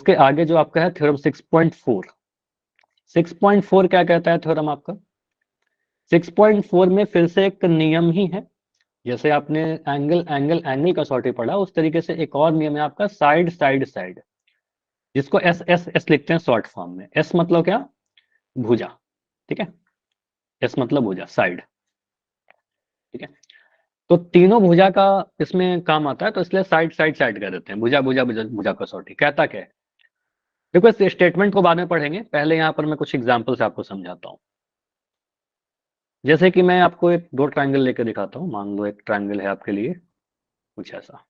इसके आगे जो आपका है थ्योरम 6.4, 6.4 क्या कहता है थ्योरम आपका? 6.4 में फिर से एक नियम ही है, जैसे आपने एंगल एंगल एंगल कसौटी पढ़ा उस तरीके से एक और नियम है आपका साइड साइड साइड, जिसको एस एस एस लिखते हैं शॉर्ट फॉर्म में। एस मतलब क्या? भुजा, ठीक है। एस मतलब भुजा, साइड, ठीक है। तो तीनों भुजा का इसमें काम आता है, तो इसलिए साइड साइड साइड कह देते हैं, भुजा भुजा भुजा भुजा कसौटी। कहता क्या है देखो, इस स्टेटमेंट को बाद में पढ़ेंगे, पहले यहाँ पर मैं कुछ एग्जाम्पल से आपको समझाता हूँ। जैसे कि मैं आपको एक दो ट्रायंगल लेकर दिखाता हूँ, मान लो एक ट्रायंगल है आपके लिए कुछ ऐसा।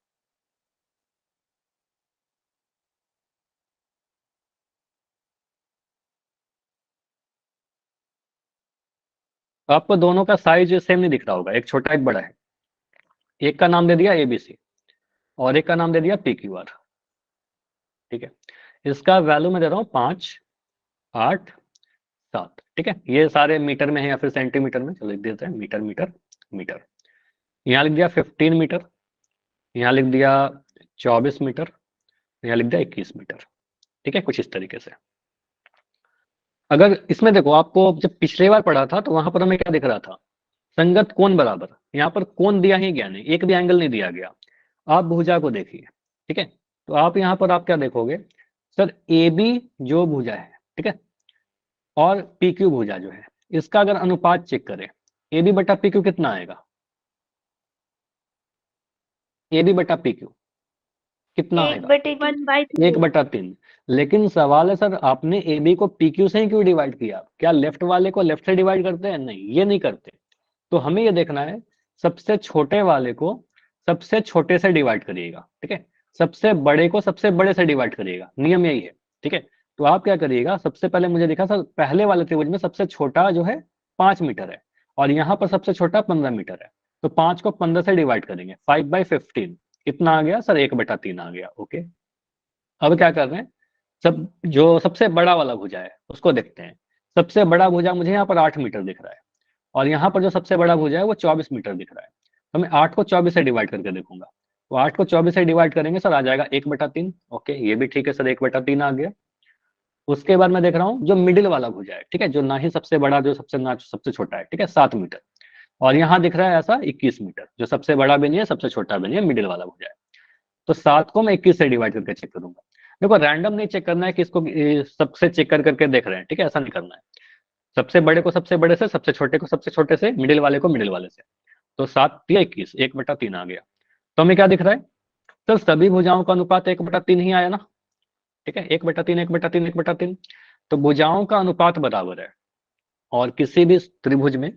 आपको दोनों का साइज सेम नहीं दिख रहा होगा, एक छोटा एक बड़ा है। एक का नाम दे दिया एबीसी और एक का नाम दे दिया पी क्यू आर, ठीक है। इसका वैल्यू मैं दे रहा हूँ 5, 8, 7, ठीक है। ये सारे मीटर में है या फिर सेंटीमीटर में, चलो लिख देते हैं मीटर मीटर मीटर। यहाँ लिख दिया 15 मीटर, यहाँ लिख दिया 24 मीटर, यहाँ लिख दिया 21 मीटर, ठीक है। कुछ इस तरीके से। अगर इसमें देखो, आपको जब पिछले बार पढ़ा था तो वहां पर हमें क्या दिख रहा था? संगत कोण बराबर। यहाँ पर कोण दिया ही गया नहीं, एक भी एंगल नहीं दिया गया। आप भुजा को देखिए, ठीक है। तो आप यहाँ पर आप क्या देखोगे? सर ए बी जो भुजा है, ठीक है, और पी क्यू भुजा जो है, इसका अगर अनुपात चेक करें, ए बी बटा पी क्यू कितना आएगा? ए बी बटा पी क्यू कितना आएगा? 1/3। 1/3। लेकिन सवाल है सर, आपने ए बी को पी क्यू से ही क्यों डिवाइड किया? क्या लेफ्ट वाले को लेफ्ट से डिवाइड करते हैं? नहीं, ये नहीं करते। तो हमें ये देखना है, सबसे छोटे वाले को सबसे छोटे से डिवाइड करिएगा, ठीक है। सबसे बड़े को सबसे बड़े से डिवाइड करिएगा, नियम यही है, ठीक है। तो आप क्या करिएगा, सबसे पहले मुझे दिखा सर, पहले वाले त्रिभुज में सबसे छोटा जो है 5 मीटर है, और यहाँ पर सबसे छोटा 15 मीटर है। तो 5 को 15 से डिवाइड करेंगे, 5/15 कितना आ गया सर? 1/3 आ गया, ओके। अब क्या कर रहे हैं, सब जो सबसे बड़ा वाला भुजा है उसको देखते हैं। सबसे बड़ा भुजा मुझे यहाँ पर 8 मीटर दिख रहा है, और यहाँ पर जो सबसे बड़ा भुजा है वो 24 मीटर दिख रहा है। तो मैं 8 को 24 से डिवाइड करके देखूंगा। तो 8 को 24 से डिवाइड करेंगे सर, आ जाएगा 1/3। ओके, ये भी ठीक है सर, 1/3 आ गया। उसके बाद मैं देख रहा हूँ जो मिडिल वाला भुजा है, ठीक है, जो ना ही सबसे बड़ा जो सबसे ना सबसे छोटा है, ठीक है, 7 मीटर। और यहाँ दिख रहा है ऐसा 21 मीटर, जो सबसे बड़ा भी नहीं है सबसे छोटा भी नहीं है, मिडिल वाला भुजा है। तो 7 को मैं 21 से डिवाइड करके चेक करूंगा। देखो, रैंडम नहीं चेक करना है कि इसको सबसे चेक कर करके देख रहे हैं, ठीक है, ऐसा नहीं करना है। सबसे बड़े को सबसे बड़े से, सबसे छोटे को सबसे छोटे से, मिडिल वाले को मिडिल वाले से। तो 7 या 21, 1/3 आ गया। तो हमें क्या दिख रहा है सर? सभी भुजाओं का अनुपात 1/3 ही आया ना, ठीक है, 1/3 1/3 1/3। तो भुजाओं का अनुपात बराबर है, और किसी भी त्रिभुज में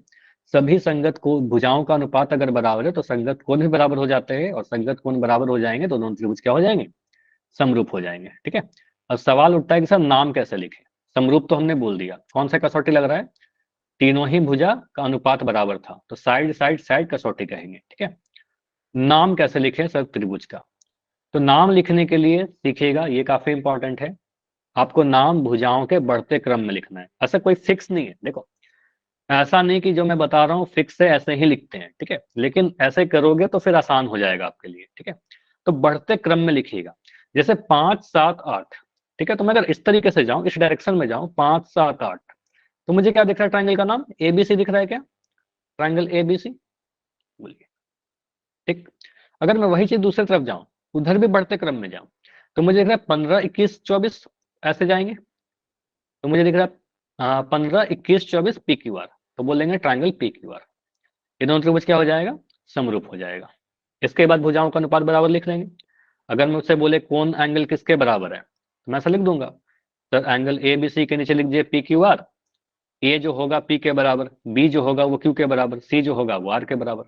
सभी संगत को भुजाओं का अनुपात अगर बराबर है तो संगत कोण भी बराबर हो जाते हैं, और संगत कोण बराबर हो जाएंगे तो दोनों त्रिभुज क्या हो जाएंगे? समरूप हो जाएंगे, ठीक है। अब सवाल उठता है कि सर नाम कैसे लिखें? समरूप तो हमने बोल दिया, कौन सा कसौटी लग रहा है? तीनों ही भुजा का अनुपात बराबर था, तो साइड साइड साइड कसौटी कहेंगे, ठीक है। नाम कैसे लिखें सर त्रिभुज का? तो नाम लिखने के लिए सीखिएगा, ये काफी इंपॉर्टेंट है। आपको नाम भुजाओं के बढ़ते क्रम में लिखना है, ऐसा कोई फिक्स नहीं है। देखो, ऐसा नहीं कि जो मैं बता रहा हूँ फिक्स है ऐसे ही लिखते हैं, ठीक है, लेकिन ऐसे करोगे तो फिर आसान हो जाएगा आपके लिए, ठीक है। तो बढ़ते क्रम में लिखिएगा, जैसे 5 7 8, ठीक है। तो मैं अगर इस तरीके से जाऊं, इस डायरेक्शन में जाऊं, 5 7 8, तो मुझे क्या दिख रहा है? ट्राइंगल का नाम एबीसी दिख रहा है क्या? ट्राइंगल एबीसी, बोलिए, ठीक। अगर मैं वही चीज दूसरी तरफ जाऊं, उधर भी बढ़ते क्रम में जाऊं, तो मुझे दिख रहा है 15 21 24, ऐसे जाएंगे। तो मुझे दिख रहा है 15 21 24 पी क्यू आर, तो बोलेंगे ट्राइंगल पी क्यू आर। ये दोनों त्रिभुज क्या हो जाएगा? समरूप हो जाएगा। इसके बाद भुजाओं का अनुपात बराबर लिख लेंगे। अगर मुझसे बोले कौन एंगल किसके बराबर है, तो मैं ऐसा लिख दूंगा, sir angle A B C के नीचे लिख दिए पी क्यू आर। ए जो होगा पी के बराबर, बी जो होगा वो क्यू के बराबर, सी जो होगा वो आर के बराबर।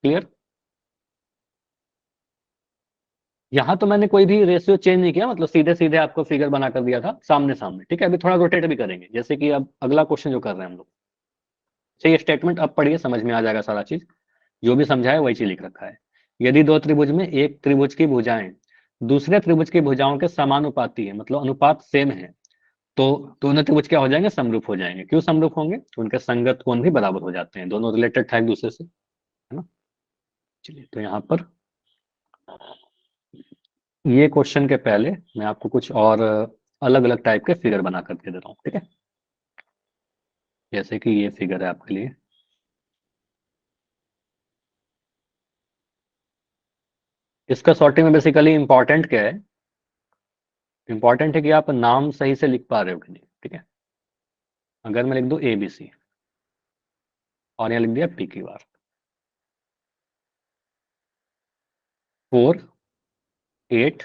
क्लियर? यहाँ तो मैंने कोई भी रेशियो चेंज नहीं किया, मतलब सीधे सीधे आपको फिगर बना कर दिया था सामने सामने, ठीक है। अभी थोड़ा रोटेट भी करेंगे, जैसे कि अब अगला क्वेश्चन जो कर रहे हैं हम लोग। ये स्टेटमेंट अब पढ़िए, समझ में आ जाएगा सारा चीज। जो भी समझा है वही चीज लिख रखा है। यदि दो त्रिभुज में एक त्रिभुज की भुजाएं दूसरे त्रिभुज की भुजाओं के समानुपाती है, मतलब अनुपात सेम है, तो दोनों त्रिभुज क्या हो जाएंगे? समरूप हो जाएंगे। क्यों समरूप होंगे? तो उनके संगत कोण भी बराबर हो जाते हैं, दोनों रिलेटेड था एक दूसरे से, है ना। चलिए, तो यहाँ पर ये क्वेश्चन के पहले मैं आपको कुछ और अलग अलग टाइप के फिगर बना करके दे रहा हूँ, ठीक है। जैसे कि ये फिगर है आपके लिए। इसका सॉर्टिंग में बेसिकली इंपॉर्टेंट क्या है? इंपॉर्टेंट है कि आप नाम सही से लिख पा रहे हो कि नहीं, ठीक है। अगर मैं लिख दूं ABC और यहाँ लिख दिया PQR, 4, 8,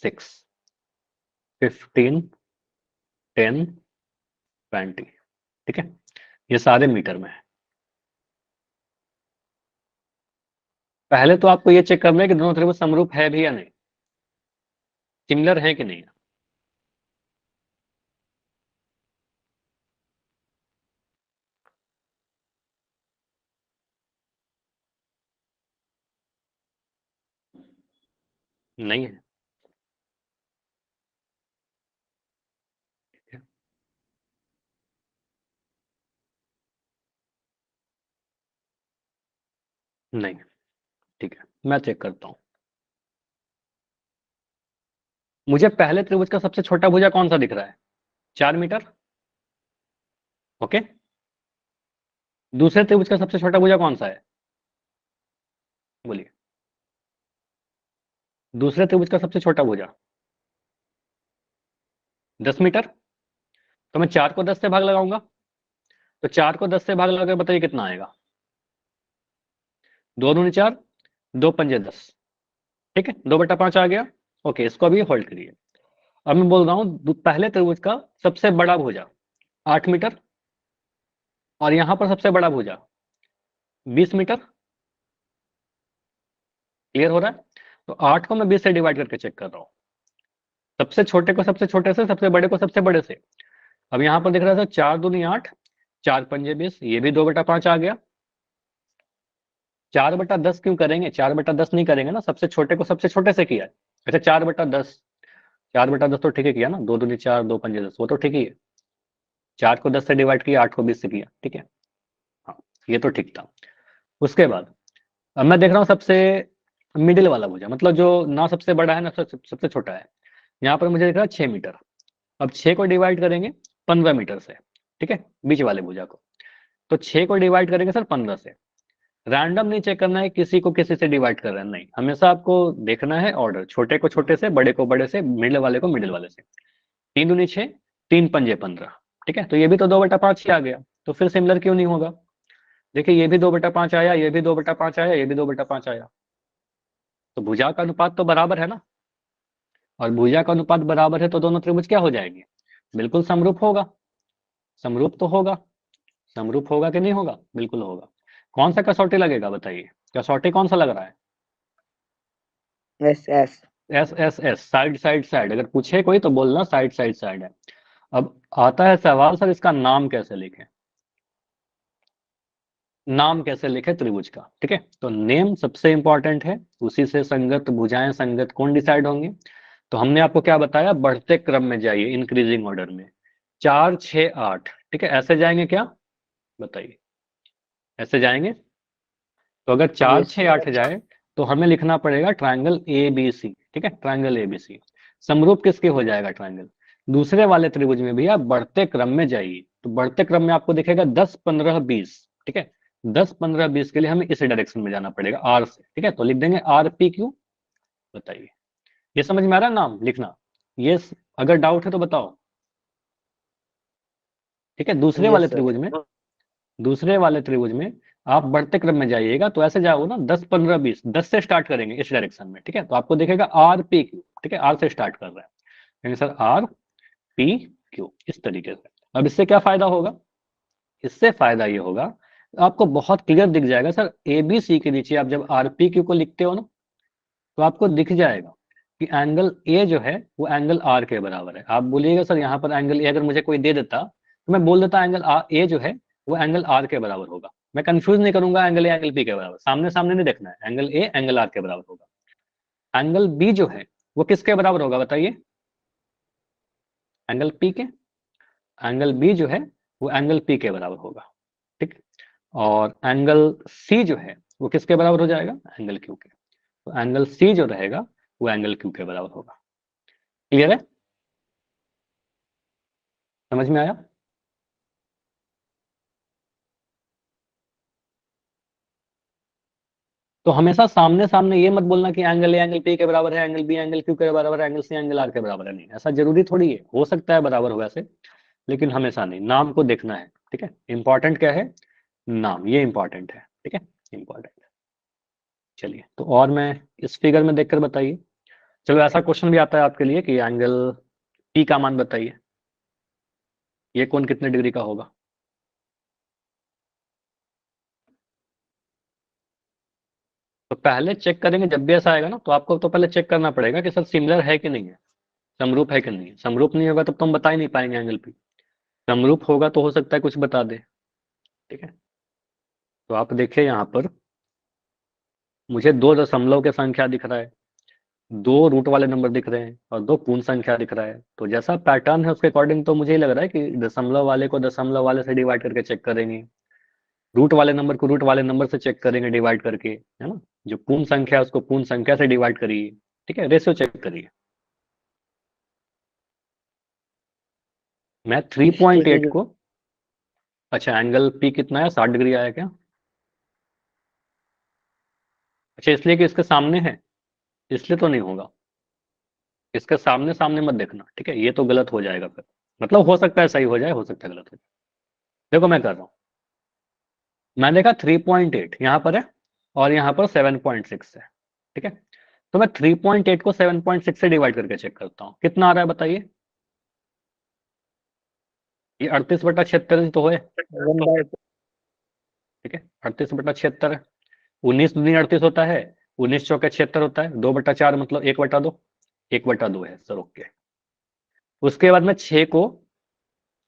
6, 15, 10, 20, ठीक है। ये सारे मीटर में है। पहले तो आपको ये चेक करना है कि दोनों त्रिभुज समरूप है भी या नहीं, सिमिलर है कि नहीं। नहीं है, ठीक है? नहीं, ठीक है, मैं चेक करता हूं। मुझे पहले त्रिभुज का सबसे छोटा भुजा कौन सा दिख रहा है? 4 मीटर। ओके। दूसरे त्रिभुज का सबसे छोटा भुजा कौन सा है? बोलिए। दूसरे त्रिभुज का सबसे छोटा भुजा 10 मीटर। तो मैं 4 को 10 से भाग लगाऊंगा। तो 4 को 10 से भाग लगा बताइए कितना आएगा? 2 दूनी 4, 2 पंजे 10, ठीक है, 2/5 आ गया। ओके, इसको अभी होल्ड करिए। अब मैं बोल रहा हूँ पहले त्रिभुज का सबसे बड़ा भुजा 8 मीटर, और यहां पर सबसे बड़ा भुजा 20 मीटर। क्लियर हो रहा है? तो 8 को मैं 20 से डिवाइड करके चेक कर रहा हूँ। सबसे छोटे को सबसे छोटे से, सबसे बड़े को सबसे बड़े से। अब यहां पर दिख रहा था 4 दूनी 8, 4 पंजे 20, ये भी 2/5 आ गया। 4/10 क्यों करेंगे? 4/10 नहीं करेंगे ना, सबसे छोटे को सबसे छोटे से किया है। अच्छा, 4/10, 4/10 तो ठीक है किया ना, 2 दूनी 4, 2 पंजे 10, वो तो ठीक ही है। 4 को 10 से डिवाइड किया, 8 को 20 से किया, ठीक है। हाँ, ये तो ठीक था। उसके बाद अब मैं देख रहा हूँ सबसे मिडिल वाला भुजा, मतलब जो ना सबसे बड़ा है ना सबसे छोटा है। यहाँ पर मुझे दिख रहा है 6 मीटर। अब 6 को डिवाइड करेंगे 15 मीटर से, ठीक है, बीच वाले भुजा को। तो 6 को डिवाइड करेंगे सर 15 से। रैंडम नहीं चेक करना है किसी को किसी से डिवाइड कर रहे हैं, नहीं, हमेशा आपको देखना है ऑर्डर, छोटे को छोटे से, बड़े को बड़े से, मिडिल वाले को मिडिल वाले से। 3 दूनी 6, 3 पंजे 15, ठीक है। तो ये भी तो 2/5 ही आ गया, तो फिर सिमिलर क्यों नहीं होगा? देखिए, ये भी 2/5 आया, ये भी 2/5 आया, ये भी 2/5 आया। तो भुजा का अनुपात तो बराबर है ना। और भुजा का अनुपात बराबर है तो दोनों त्रिभुज क्या हो जाएंगे? बिल्कुल समरूप होगा। समरूप तो होगा। समरूप होगा कि नहीं होगा? बिल्कुल होगा। कौन सा कसौटी लगेगा बताइए? कसौटी कौन सा लग रहा है? S S. SSS, side side side. अगर पूछे कोई तो बोलना साइड साइड साइड है। अब आता है सवाल, सर इसका नाम कैसे लिखें? नाम कैसे लिखे त्रिभुज का, ठीक है। तो नेम सबसे इंपॉर्टेंट है, उसी से संगत भुजाएं, संगत कोण डिसाइड होंगे। तो हमने आपको क्या बताया? बढ़ते क्रम में जाइए, इंक्रीजिंग ऑर्डर में। 4, 6, 8, ठीक है, ऐसे जाएंगे क्या? बताइए, ऐसे जाएंगे? तो अगर चार यस छः आठ जाए तो हमें लिखना पड़ेगा ट्रायंगल ABC, ठीक है, ट्रायंगल ABC। समरूप किसके हो जाएगा ट्रायंगल? दूसरे वाले त्रिभुज में भी आप बढ़ते क्रम में जाइए, तो बढ़ते क्रम में आपको दिखेगा 10, 15, 20, ठीक है। 10, 15, 20 के लिए हमें इस डायरेक्शन में जाना पड़ेगा R से, ठीक है। तो लिख देंगे RPQ। बताइए, ये समझ में आ रहा है नाम लिखना? ये अगर डाउट है तो बताओ, ठीक है। Yes sir. दूसरे वाले त्रिभुज में आप बढ़ते क्रम में जाइएगा, तो ऐसे जाओ ना, 10, 15, 20, 10 से स्टार्ट करेंगे इस डायरेक्शन में, ठीक है। तो आपको दिखेगा RPQ, ठीक है, आर से स्टार्ट कर रहा है, यानी सर RPQ, इस तरीके से। अब इससे क्या फायदा होगा? इससे फायदा ये होगा, आपको बहुत क्लियर दिख जाएगा सर, ABC के नीचे आप जब RPQ को लिखते हो ना, तो आपको दिख जाएगा कि एंगल A जो है वो एंगल R के बराबर है। आप बोलिएगा सर यहाँ पर एंगल A अगर मुझे कोई दे देता तो मैं बोल देता एंगल A जो है वो एंगल R के बराबर होगा। मैं कंफ्यूज नहीं करूंगा एंगल A एंगल B के बराबर, सामने सामने नहीं देखना है, एंगल A एंगल R के बराबर होगा। एंगल B जो है वो किसके बराबर होगा बताइए? एंगल P के। एंगल B जो है वो एंगल P के बराबर होगा, ठीक। और एंगल C जो है वो किसके बराबर हो जाएगा? एंगल Q के। तो एंगल C जो रहेगा वो एंगल क्यू के बराबर होगा। क्लियर है, समझ में आया? तो हमेशा सामने सामने ये मत बोलना कि एंगल ए एंगल पी के बराबर है, एंगल बी एंगल क्यू के बराबर है, एंगल सी एंगल आर के बराबर है। नहीं, ऐसा जरूरी थोड़ी है, हो सकता है बराबर हो वैसे, लेकिन हमेशा नहीं। नाम को देखना है, ठीक है। इंपॉर्टेंट क्या है? नाम, ये इंपॉर्टेंट है, ठीक है, इंपॉर्टेंट है। चलिए, तो और मैं इस फिगर में देखकर बताइए। चलो, ऐसा क्वेश्चन भी आता है आपके लिए कि एंगल पी का मान बताइए, ये कौन कितने डिग्री का होगा? तो पहले चेक करेंगे, जब भी ऐसा आएगा ना तो आपको तो पहले चेक करना पड़ेगा कि सर सिमिलर है कि नहीं है, समरूप है कि नहीं है। समरूप नहीं होगा तब तो हम बता ही नहीं पाएंगे एंगल पी। समरूप होगा तो हो सकता है कुछ बता दे, ठीक है। तो आप देखिए यहाँ पर मुझे दो दशमलव के संख्या दिख रहा है, दो रूट वाले नंबर दिख रहे हैं और दो पूर्ण संख्या दिख रहा है। तो जैसा पैटर्न है उसके अकॉर्डिंग तो मुझे ही लग रहा है कि दशमलव वाले को दशमलव वाले से डिवाइड करके चेक करेंगे, रूट वाले नंबर को रूट वाले नंबर से चेक करेंगे डिवाइड करके, है ना। जो पूर्ण संख्या है उसको पूर्ण संख्या से डिवाइड करिए, ठीक है, रेशियो चेक करिए। मैं 3.8 को, अच्छा एंगल पी कितना है, 60 डिग्री आया क्या? अच्छा, इसलिए कि इसके सामने है, इसलिए तो नहीं होगा। इसके सामने सामने मत देखना, ठीक है, ये तो गलत हो जाएगा फिर। मतलब हो सकता है सही हो जाए, हो सकता है गलत हो जाए। देखो मैं कर रहा हूँ, मैं देखा 3.8 यहाँ पर है और यहाँ पर 7.6 है, ठीक है। तो मैं 3.8 को 7.6 से डिवाइड करके चेक करता हूँ, कितना आ रहा है बताइए। ये 38/76 तो है, 1/2। ठीक है, 38/76 है। 19 दूनी 38 होता है, 19 चौके 76 होता है, 2/4 मतलब 1/2, 1/2 है सर, ओके। उसके बाद मैं 6 को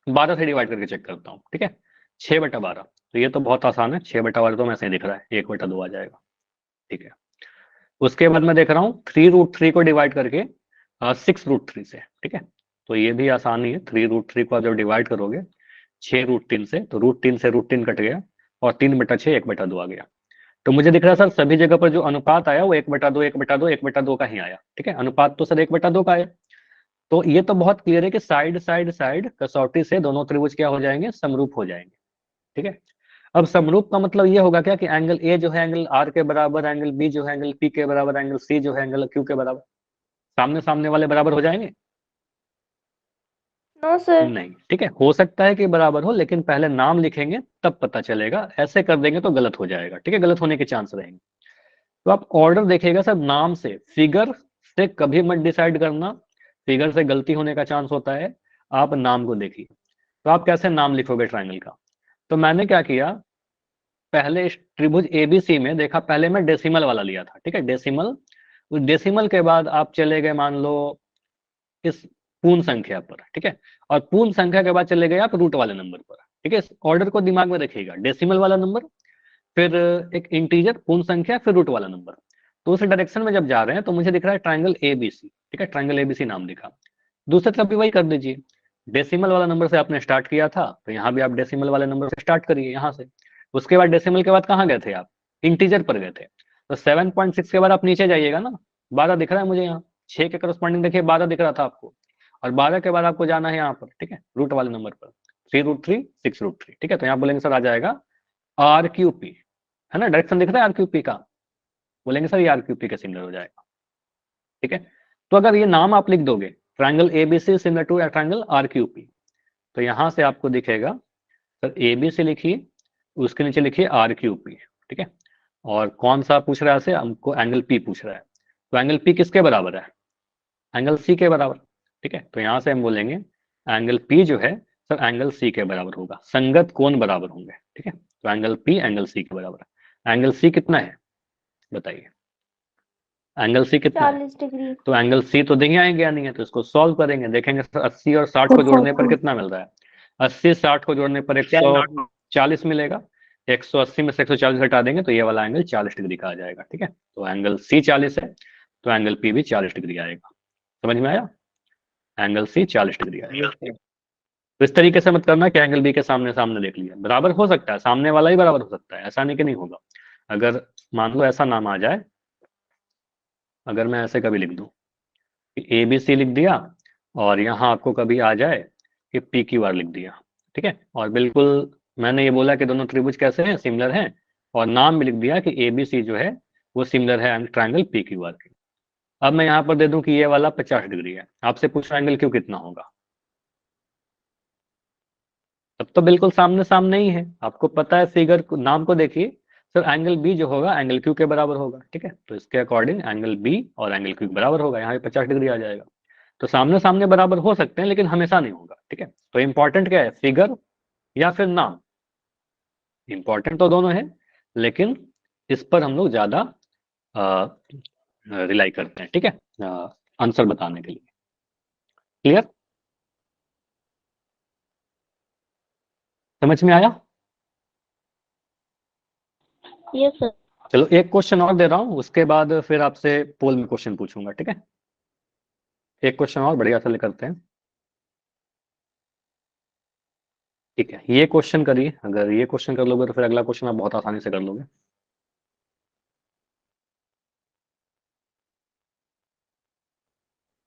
12 से डिवाइड करके चेक करता हूँ, ठीक है, 6/12। तो ये तो बहुत आसान है, 6/12 तो मैं सही दिख रहा है, 1/2 आ जाएगा, ठीक है। उसके बाद मैं देख रहा हूँ 3√3 को डिवाइड करके 6√3 से, ठीक है। तो ये भी आसान ही है, 3√3 को आप जब डिवाइड करोगे 6√3 से, तो √3 से √3 कट गया और 3/6 1/2 आ गया। तो मुझे दिख रहा है सर सभी जगह पर जो अनुपात आया वो 1/2 1/2 1/2 का ही आया, ठीक है, अनुपात तो सर 1/2 का आया। तो ये तो बहुत क्लियर है कि साइड साइड साइड कसौटी से दोनों त्रिभुज क्या हो जाएंगे, समरूप हो जाएंगे, ठीक है। अब समरूप का मतलब ये होगा क्या कि एंगल ए जो है एंगल आर के बराबर, एंगल बी जो है एंगल पी के बराबर, एंगल सी जो है एंगल क्यू के बराबर, सामने सामने वाले बराबर हो जाएंगे? No sir. नहीं, ठीक है, हो सकता है कि बराबर हो, लेकिन पहले नाम लिखेंगे तब पता चलेगा, ऐसे कर देंगे तो गलत हो जाएगा, ठीक है, गलत होने के चांस रहेंगे। तो आप ऑर्डर देखिएगा सर, नाम से, फिगर से कभी मत डिसाइड करना, फिगर से गलती होने का चांस होता है। आप नाम को देखिए। तो आप कैसे नाम लिखोगे ट्रायंगल का? तो मैंने क्या किया, पहले इस त्रिभुज एबीसी में देखा, पहले मैं डेसिमल वाला लिया था, ठीक है, डेसिमल। उस डेसिमल के बाद आप चले गए मान लो इस पूर्ण संख्या पर, ठीक है, और पूर्ण संख्या के बाद चले गए आप रूट वाले नंबर पर, ठीक है। इस ऑर्डर को दिमाग में रखिएगा, डेसिमल वाला नंबर, फिर एक इंटीजर पूर्ण संख्या, फिर रूट वाला नंबर। तो उस डायरेक्शन में जब जा रहे हैं तो मुझे दिख रहा है ट्राइंगल एबीसी, ठीक है, ट्राइंगल एबीसी नाम दिखा। दूसरी तरफ भी वही कर दीजिए, डेसिमल वाला नंबर से आपने स्टार्ट किया था तो यहाँ भी आप डेसिमल वाले नंबर से स्टार्ट करिए यहाँ से। उसके बाद डेसिमल के बाद कहाँ गए थे आप, इंटीजर पर गए थे। तो 7.6 के बाद आप नीचे जाइएगा ना, 12 दिख रहा है मुझे यहाँ, 6 के करस्पॉन्डिंग देखिए 12 दिख रहा था आपको, और 12 के बाद आपको जाना है यहाँ पर, ठीक है, रूट वाले नंबर पर, 3√3 6√3, ठीक है। तो यहाँ बोलेंगे सर आ जाएगा RQP, है ना, डायरेक्शन दिख रहा है RQP का, बोलेंगे सर ये RQP के सिमिलर हो जाएगा, ठीक है। तो अगर ये नाम आप लिख दोगे, triangle ABC similar to triangle RQP, तो यहां से आपको दिखेगा सर एबीसी लिखिए, उसके नीचे लिखिए RQP, ठीक है। और कौन सा पूछ रहा है से, हमको एंगल पी पूछ रहा है। तो एंगल पी किसके बराबर है, एंगल सी के बराबर, ठीक है। तो यहां से हम बोलेंगे एंगल पी जो है सर एंगल सी के बराबर होगा, संगत कोण बराबर होंगे, ठीक है। तो एंगल पी एंगल सी के बराबर है। एंगल सी कितना है बताइए, एंगल सी कितना है? 40 डिग्री। तो एंगल सी तो नहीं आएंगे या नहीं है, तो इसको सॉल्व करेंगे, देखेंगे 80 और 60 को जोड़ने पर कितना मिल रहा है। 80 60 को जोड़ने पर 140 मिलेगा, 180 में से 140 हटा देंगे तो ये वाला एंगल 40 डिग्री का आ जाएगा, ठीक है। तो एंगल सी 40 है, तो एंगल पी भी 40 डिग्री आएगा। समझ में आया, एंगल सी 40 डिग्री आएगा। तो इस तरीके से मत करना कि एंगल बी के सामने सामने देख लिया, बराबर हो सकता है, सामने वाला ही बराबर हो सकता है, ऐसा नहीं कि नहीं होगा। अगर मान लो ऐसा नाम आ जाए अगर मैं ऐसे कभी लिख दूं कि ए बी सी लिख दिया और यहाँ आपको कभी आ जाए कि पी क्यू आर लिख दिया, ठीक है, और बिल्कुल मैंने ये बोला कि दोनों त्रिभुज कैसे हैं, सिमिलर हैं, और नाम भी लिख दिया कि ए बी सी जो है वो सिमिलर है ट्रायंगल पी क्यू आर के। अब मैं यहाँ पर दे दूं कि ये वाला 50 डिग्री है, आपसे पूछ रहा एंगल क्यू कितना होगा, तब तो बिल्कुल सामने सामने ही है, आपको पता है, फिगर नाम को देखिए सर, एंगल बी जो होगा एंगल क्यू के बराबर होगा, ठीक है, तो इसके अकॉर्डिंग एंगल बी और एंगल क्यू बराबर होगा, यहाँ पे 50 डिग्री आ जाएगा। तो सामने सामने बराबर हो सकते हैं लेकिन हमेशा नहीं होगा, ठीक है। तो इंपॉर्टेंट क्या है, फिगर या फिर नाम? इंपॉर्टेंट तो दोनों है, लेकिन इस पर हम लोग ज्यादा रिलाई करते हैं, ठीक है, आंसर बताने के लिए। क्लियर? समझ में आया? Yes sir. चलो एक क्वेश्चन और दे रहा हूं, उसके बाद फिर आपसे पोल में क्वेश्चन पूछूंगा, ठीक है। एक क्वेश्चन और बढ़िया से करते हैं, ठीक है। ये क्वेश्चन करिए, अगर ये क्वेश्चन कर लोगे तो फिर अगला क्वेश्चन आप बहुत आसानी से कर लोगे।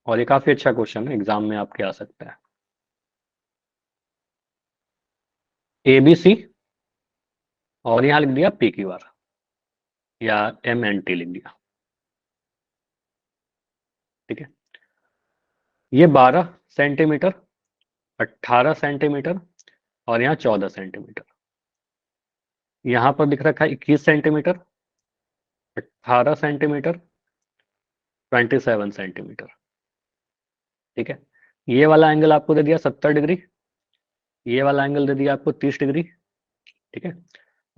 और ये काफी अच्छा क्वेश्चन है, एग्जाम में आपके आ सकता है। ए बी सी और यहाँ लिख दिया पी क्यू आर या एम एन टी लिख दिया, ठीक है। ये 12 सेंटीमीटर, 18 सेंटीमीटर और यहाँ 14 सेंटीमीटर। यहाँ पर दिख रखा है 21 सेंटीमीटर, 18 सेंटीमीटर, 27 सेंटीमीटर, ठीक है। ये वाला एंगल आपको दे दिया 70 डिग्री, ये वाला एंगल दे दिया आपको 30 डिग्री, ठीक है।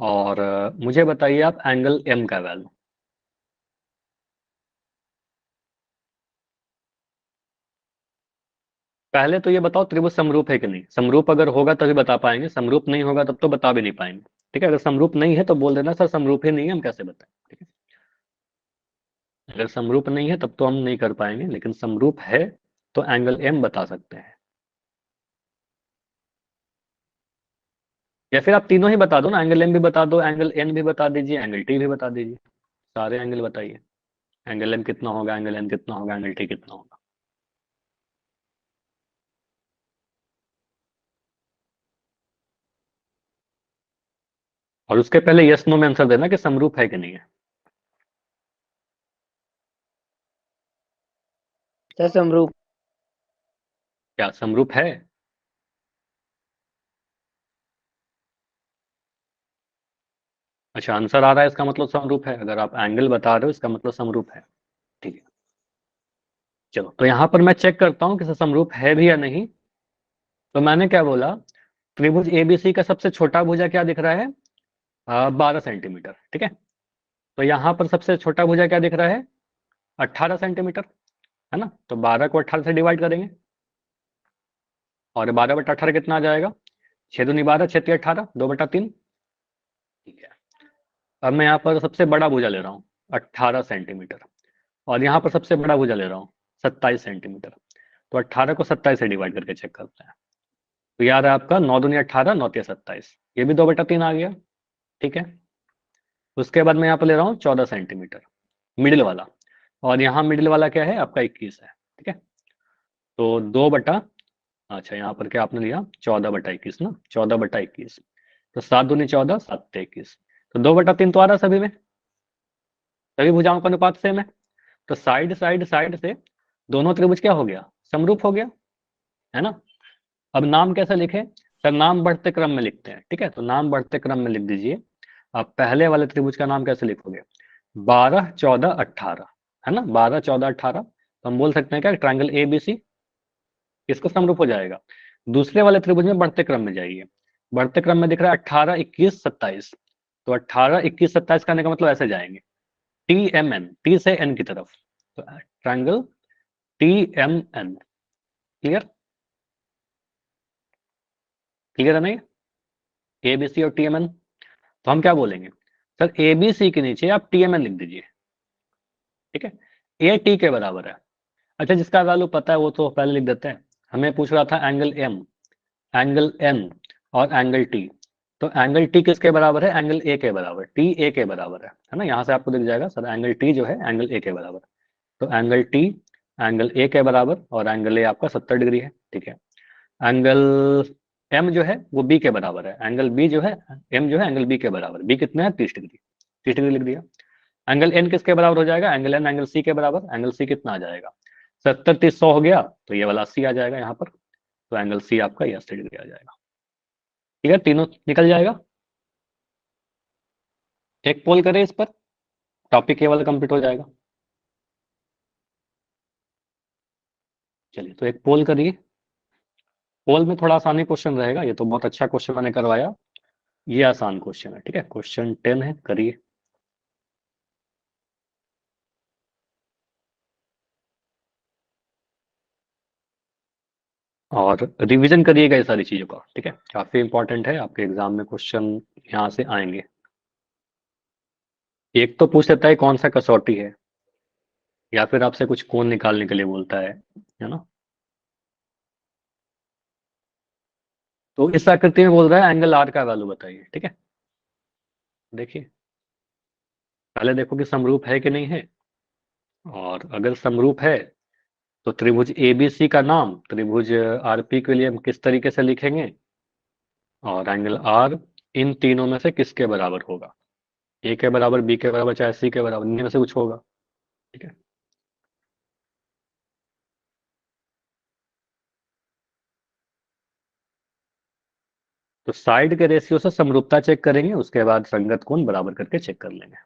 और मुझे बताइए आप एंगल एम का वैल्यू। पहले तो ये बताओ त्रिभुज समरूप है कि नहीं, समरूप अगर होगा तभी बता पाएंगे, समरूप नहीं होगा तब तो बता भी नहीं पाएंगे, ठीक है। अगर समरूप नहीं है तो बोल देना सर समरूप ही नहीं है, हम कैसे बताएं, ठीक है। अगर समरूप नहीं है तब तो हम नहीं कर पाएंगे, लेकिन समरूप है तो एंगल एम बता सकते हैं। या फिर आप तीनों ही बता दो ना, एंगल एम भी बता दो, एंगल एन भी बता दीजिए, एंगल टी भी बता दीजिए, सारे एंगल बताइए। एंगल एम कितना होगा, एंगल एन कितना होगा, एंगल टी कितना होगा। और उसके पहले यस नो में आंसर देना कि समरूप है कि नहीं है। सर समरूप। क्या समरूप है? अच्छा, आंसर आ रहा है इसका मतलब समरूप है, अगर आप एंगल बता रहे हो इसका मतलब समरूप है, ठीक है। चलो तो यहां पर मैं चेक करता हूं कि समरूप है भी या नहीं। तो मैंने क्या बोला, त्रिभुज एबीसी का सबसे छोटा भुजा क्या दिख रहा है, 12 सेंटीमीटर, ठीक है। तो यहाँ पर सबसे छोटा भुजा क्या दिख रहा है, 18 सेंटीमीटर, है ना। तो 12 को 18 से डिवाइड करेंगे और 12/18 कितना आ जाएगा, 6×2 12, 6×3 18, 2/3, ठीक है। अब मैं यहाँ पर सबसे बड़ा भुजा ले रहा हूँ 18 सेंटीमीटर, और यहाँ पर सबसे बड़ा भुजा ले रहा हूँ 27 सेंटीमीटर। तो 18 को 27 से डिवाइड करके चेक करते हैं। तो याद है आपका 9×2 18, 9×3 27, ये भी 2/3 आ गया, ठीक है। उसके बाद मैं यहाँ पर ले रहा हूँ 14 सेंटीमीटर, मिडिल वाला, और यहाँ मिडिल वाला क्या है आपका 21 है, ठीक है। तो दो बटा, अच्छा यहाँ पर क्या आपने लिया 14/21 ना, 14/21, तो 7×2 14, 7×21, तो 2/3 तो आ रहा सभी में, सभी भुजाओं का अनुपात सेम है। तो साइड साइड साइड से दोनों त्रिभुज क्या हो गया, समरूप हो गया, है ना। अब नाम कैसे लिखे, सर नाम बढ़ते क्रम में लिखते हैं, ठीक है। तो नाम बढ़ते क्रम में लिख दीजिए। आप पहले वाले त्रिभुज का नाम कैसे लिखोगे, 12 14 18, है ना, 12 14 18, तो हम बोल सकते हैं क्या, ट्रायंगल ए बी सी इसको समरूप हो जाएगा। दूसरे वाले त्रिभुज में बढ़ते क्रम में जाइए, बढ़ते क्रम में दिख रहा है 18 21 27, तो 18 21 27 करने का मतलब ऐसे जाएंगे, टी एम एन, टी से एन की तरफ, तो triangle T M N. Clear? Clear है नहीं, ए बी सी और टी एम एन। तो हम क्या बोलेंगे, सर ए बी सी के नीचे आप टी एम एन लिख दीजिए, ठीक है। ए टी के बराबर है, अच्छा जिसका वैल्यू पता है वो तो पहले लिख देते हैं। हमें पूछ रहा था एंगल एम, एंगल एन और एंगल टी। तो एंगल टी किसके बराबर है, एंगल ए के बराबर, टी ए के बराबर है ना। यहाँ से आपको दिख जाएगा सर एंगल टी जो है एंगल ए के बराबर। तो एंगल टी एंगल ए के बराबर और एंगल ए आपका 70 डिग्री है, ठीक है। एंगल एम जो है वो बी के बराबर है, एंगल बी जो है एम जो है एंगल बी के बराबर, बी कितना है 30 डिग्री, 30 डिग्री लिख दिया। एंगल एन किसके बराबर हो जाएगा, एंगल एन एंगल सी के बराबर, एंगल सी कितना आ जाएगा 70 30 100 हो गया, तो ये वाला 80 आ जाएगा यहाँ पर, तो एंगल सी आपका ये 80 डिग्री आ जाएगा, ठीक है। तीनों निकल जाएगा। एक पोल करें इस पर, टॉपिक केवल कंप्लीट हो जाएगा। चलिए तो एक पोल करिए, पोल में थोड़ा आसानी क्वेश्चन रहेगा, ये तो बहुत अच्छा क्वेश्चन मैंने करवाया, ये आसान क्वेश्चन है, ठीक है। क्वेश्चन 10 है, करिए। और रिवीजन करिएगा ये सारी चीजों का, ठीक है, काफी इंपॉर्टेंट है, आपके एग्जाम में क्वेश्चन यहाँ से आएंगे। एक तो पूछ लेता है कौन सा कसौटी है, या फिर आपसे कुछ कोण निकालने के लिए बोलता है ना। तो इस आकृति में बोल रहा है एंगल आर का वैल्यू बताइए, ठीक है। देखिए पहले देखो कि समरूप है कि नहीं है, और अगर समरूप है तो त्रिभुज एबीसी का नाम त्रिभुज आरपी के लिए हम किस तरीके से लिखेंगे, और एंगल आर इन तीनों में से किसके बराबर होगा, ए के बराबर, बी के बराबर, चाहे सी के बराबर, इनमें से कुछ होगा, ठीक है। तो साइड के रेशियो से समरूपता चेक करेंगे, उसके बाद संगत कोण बराबर करके चेक कर लेंगे।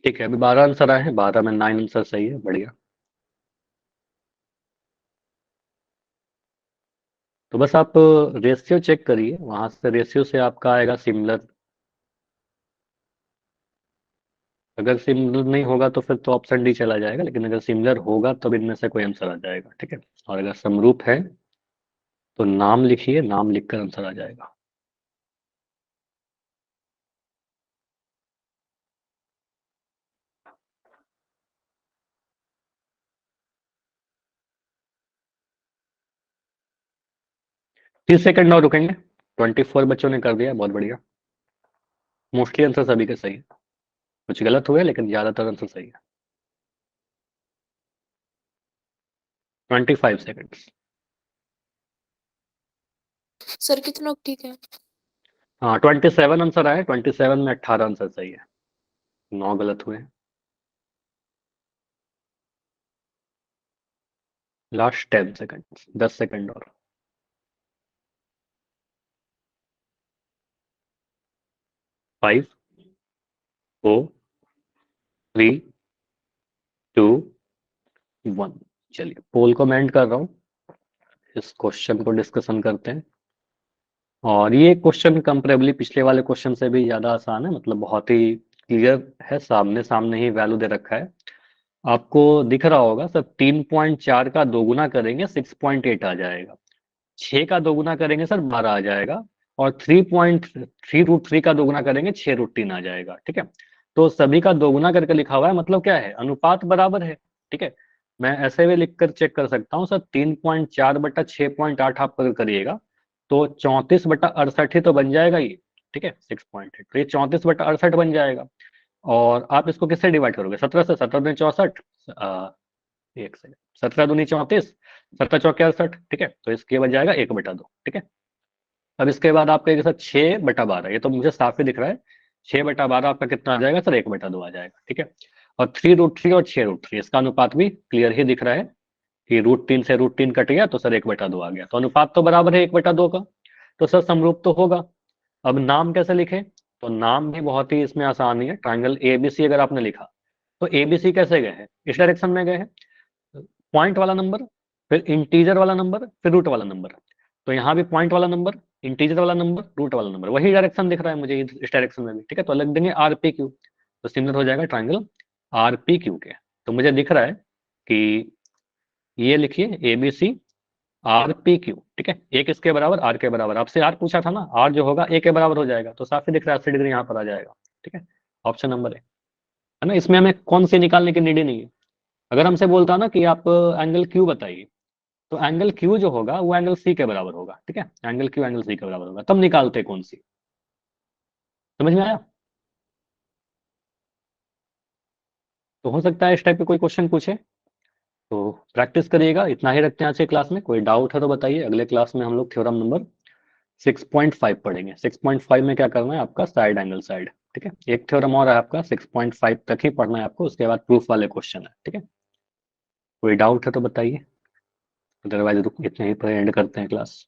ठीक है, अभी 12 आंसर आए हैं, 12 में 9 आंसर सही है, बढ़िया। तो बस आप रेशियो चेक करिए, वहां से रेशियो से आपका आएगा सिमिलर, अगर सिमिलर नहीं होगा तो फिर तो ऑप्शन डी चला जाएगा, लेकिन अगर सिमिलर होगा तब इनमें से कोई आंसर आ जाएगा, ठीक है। और अगर समरूप है तो नाम लिखिए, नाम लिखकर आंसर आ जाएगा। तीस सेकंड और रुकेंगे, 24 बच्चों ने कर दिया, बहुत बढ़िया। मोस्टली आंसर सभी के सही है, कुछ गलत हुए लेकिन ज्यादातर आंसर सही है। 25 सेकंड। सर कितनों ठीक है? हाँ 27 आंसर आए, 27 में 18 आंसर सही है, 9 गलत हुए। लास्ट 10 सेकंड, 10 सेकंड और। 5 4 3 2 1। चलिए पोल को मैं एंड कर रहा हूँ, इस क्वेश्चन को डिस्कशन करते हैं। और ये क्वेश्चन कंपेरेबली पिछले वाले क्वेश्चन से भी ज्यादा आसान है, मतलब बहुत ही क्लियर है, सामने सामने ही वैल्यू दे रखा है, आपको दिख रहा होगा सर। 3.4 का दोगुना करेंगे 6.8 आ जाएगा, 6 का दोगुना करेंगे सर 12 आ जाएगा, और 3.3 √3 का दोगुना करेंगे 6 √3 आ जाएगा, ठीक है। तो सभी का दोगुना करके लिखा हुआ है, मतलब क्या है, अनुपात बराबर है, ठीक है। मैं ऐसे भी लिखकर चेक कर सकता हूँ सर, 3.4/6.8 आप अगर करिएगा तो 34/68 ही तो बन जाएगा ये, ठीक है। 6.8 तो ये 34/68 बन जाएगा। और आप इसको किससे डिवाइड करोगे, 17 से, 17 दूनी 64, एक सेकंड, 17 दूनी 34, 17 चौके 68, ठीक है। तो इसके बच जाएगा 1/2, ठीक है। अब इसके बाद आपके साथ 6/12, ये तो मुझे साफ ही दिख रहा है, 6/12 आपका कितना आ जाएगा सर, 1/2 आ जाएगा, ठीक है। और 3 √3 और 6 √3, इसका अनुपात भी क्लियर ही दिख रहा है कि √3 से √3 कट गया तो सर 1/2 आ गया, तो अनुपात तो बराबर है 1/2 का, तो सर समरूप तो होगा। अब नाम कैसे लिखें, तो नाम भी बहुत ही इसमें आसान ही है, ट्राइंगल एबीसी अगर आपने लिखा तो एबीसी कैसे गए हैं, इस डायरेक्शन में गए हैं, पॉइंट वाला नंबर, फिर इंटीजर वाला नंबर, फिर रूट वाला नंबर। तो यहाँ भी पॉइंट वाला नंबर, इंटीजर वाला नंबर, रूट वाला नंबर, वही डायरेक्शन दिख रहा है मुझे इस डायरेक्शन में भी, ठीक है। तो लग देंगे आरपी क्यू, तो सिमिलर हो जाएगा ट्राइंगल आरपी क्यू के। तो मुझे दिख रहा है कि ये लिखिए A B C R P Q, ठीक है, एक इसके बराबर आर के बराबर, आपसे आर पूछा था ना, आर जो होगा ए के बराबर हो जाएगा, तो साफ ही दिख रहा है 80 डिग्री यहाँ पर आ जाएगा, ठीक है, ऑप्शन नंबर है ना। इसमें हमें कौन से निकालने की नीड ही नहीं है। अगर हमसे बोलता ना कि आप एंगल क्यू बताइए, तो एंगल क्यू जो होगा वो एंगल सी के बराबर होगा, ठीक है, एंगल क्यू एंगल सी के बराबर होगा, तब निकालते कौन सी। समझ में आया। तो हो सकता है इस टाइप के कोई क्वेश्चन पूछे, तो प्रैक्टिस करिएगा। इतना ही रखते हैं आज के क्लास में, कोई डाउट है तो बताइए। अगले क्लास में हम लोग थ्योरम नंबर 6.5 पढ़ेंगे। 6.5 में क्या करना है आपका, साइड एंगल साइड, ठीक है, एक थ्योरम और है आपका, 6.5 तक ही पढ़ना है आपको, उसके बाद प्रूफ वाले क्वेश्चन है, ठीक है। कोई डाउट है तो बताइए, अदरवाइज इतने ही पर एंड करते हैं क्लास।